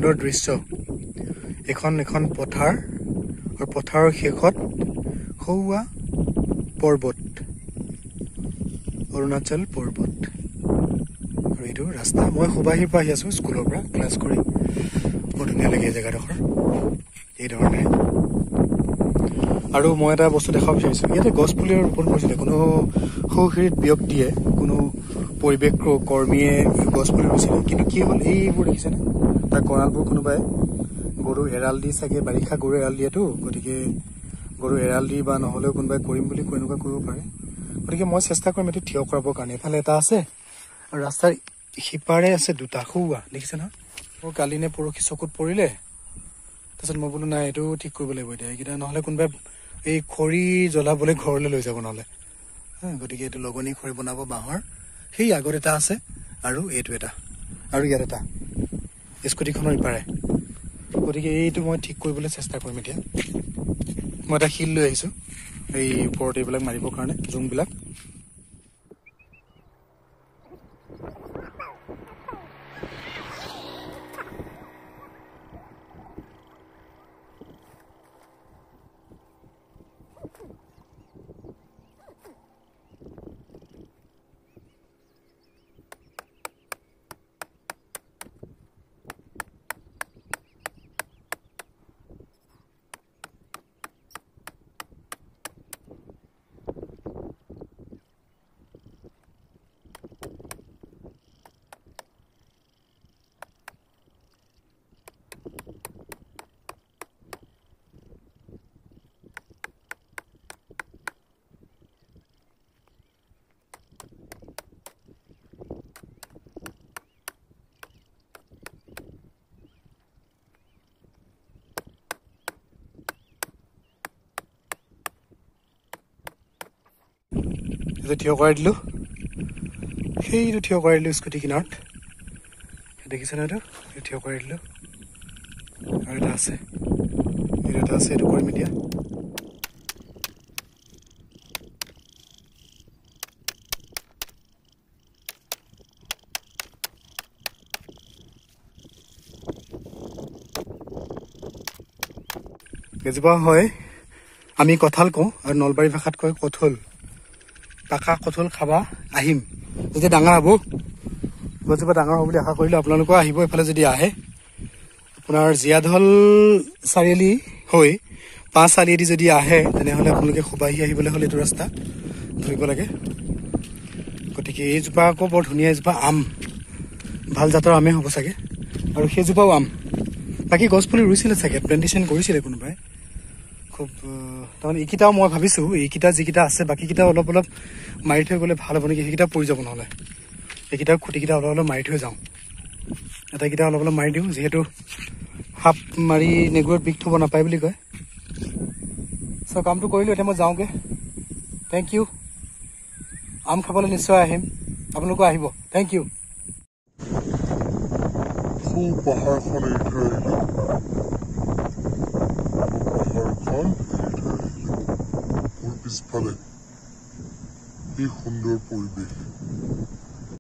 সুন্দৰ দৃশ্য এখন পথাৰ আৰু পথাৰৰ শেষত সৌৱা পৰ্বত অৰুণাচল পৰ্বত আৰু এইটো ৰাস্তা মই সুবাহিৰ পৰা আহি আছো স্কুলৰ পৰা ক্লাছ কৰি বৰ ধুনীয়া লাগে এই জেগাডোখৰ এই ধৰণে আৰু মই এটা বস্তু দেখাব বিচাৰিছো ইয়াতে গছ পুলি ৰোপণ কৰিছিলে কোনো সৌহিত ব্যক্তিয়ে কোনো পৰিৱেশ কৰ্মীয়ে গছ পুলি ৰুইছিলে কিন্তু কি হ'ল এইবোৰ দেখিছেনে তাৰ গঁৰালবোৰ কোনোবাই গৰু এৰাল দি চাগে বাৰিষা গৰু এৰাল দিয়েতো গতিকে গৰু এৰাল দি বা নহ'লেও কোনোবাই কৰিম বুলি এনেকুৱা কৰিব পাৰে গতিকে মই চেষ্টা কৰিম এইটো থিয় কৰাবৰ কাৰণে এফালে এটা আছে আৰু ৰাস্তাৰ সিপাৰে আছে দুটা সৌৱা দেখিছে নহয় মোৰ কালি নে পৰহি চকুত পৰিলে তাৰপিছত মই বোলো নাই এইটো ঠিক কৰিব লাগিব এতিয়া এইকেইটা নহ'লে কোনোবাই এই খৰি জ্বলাবলৈ ঘৰলৈ লৈ যাব নহ'লে গতিকে এইটো লগনি খৰি বনাব বাঁহৰ সেই আগত এটা আছে আৰু এইটো এটা আৰু ইয়াত এটা স্কুটিখনৰ ইপাৰে গতিকে এইটো মই ঠিক কৰিবলৈ চেষ্টা কৰিম এতিয়া মই এটা শিল লৈ আহিছোঁ এই ওপৰত এইবিলাক মাৰিবৰ কাৰণে জোংবিলাক থিয় কৰাই দিলোঁ সেইটো থিয় কৰাই দিলোঁ স্কুটি কিনাৰত দেখিছে নহয় এইটো থিয় কৰাই দিলোঁ আৰু এটা আছে এইটো কৰিম এতিয়া এজোপা হয় আমি কঁঠাল কওঁ আৰু নলবাৰী ভাষাত কয় কঠল পাকা কঠল খাবা আহিম যেতিয়া ডাঙৰ হ'ব গছজোপা ডাঙৰ হ'ব বুলি আশা কৰিলোঁ আপোনালোকেও আহিব এইফালে যদি আহে আপোনাৰ জীয়াঢল চাৰিআলি হৈ 5 চাৰিআলি যদি আহে তেনেহ'লে আপোনালোকে সুবাহি আহিবলৈ হ'লে এইটো ৰাস্তা ধৰিব লাগে গতিকে এইজোপা আকৌ বৰ ধুনীয়া এজোপা আম ভাল জাতৰ আমেই হ'ব চাগে আৰু সেইজোপাও আম বাকী গছপুলি ৰুইছিলে চাগে প্লেণ্টেশ্যন কৰিছিলে কোনোবাই খুব তাৰমানে এইকেইটাও মই ভাবিছোঁ এইকেইটা যিকেইটা আছে বাকীকেইটা অলপ মাৰি থৈ গ'লে ভাল হ'ব নেকি সেইকেইটা পৰি যাব নহ'লে এইকেইটা খুঁটিকেইটা অলপ মাৰি থৈ যাওঁ এটাকেইটা অলপ মাৰি দিওঁ যিহেতু সাপ মাৰি নেগুৰত বিষ থ'ব নাপায় বুলি কয় চ' কামটো কৰিলোঁ এতিয়া মই যাওঁগৈ থেংক ইউ আম খাবলৈ নিশ্চয় আহিম আপোনালোকো আহিব থেংক ইউ পাহাৰখন এৰি থৈ আহিলোঁ পাহাৰখন মোৰ পিছফালে কি সুন্দৰ পৰিৱেশ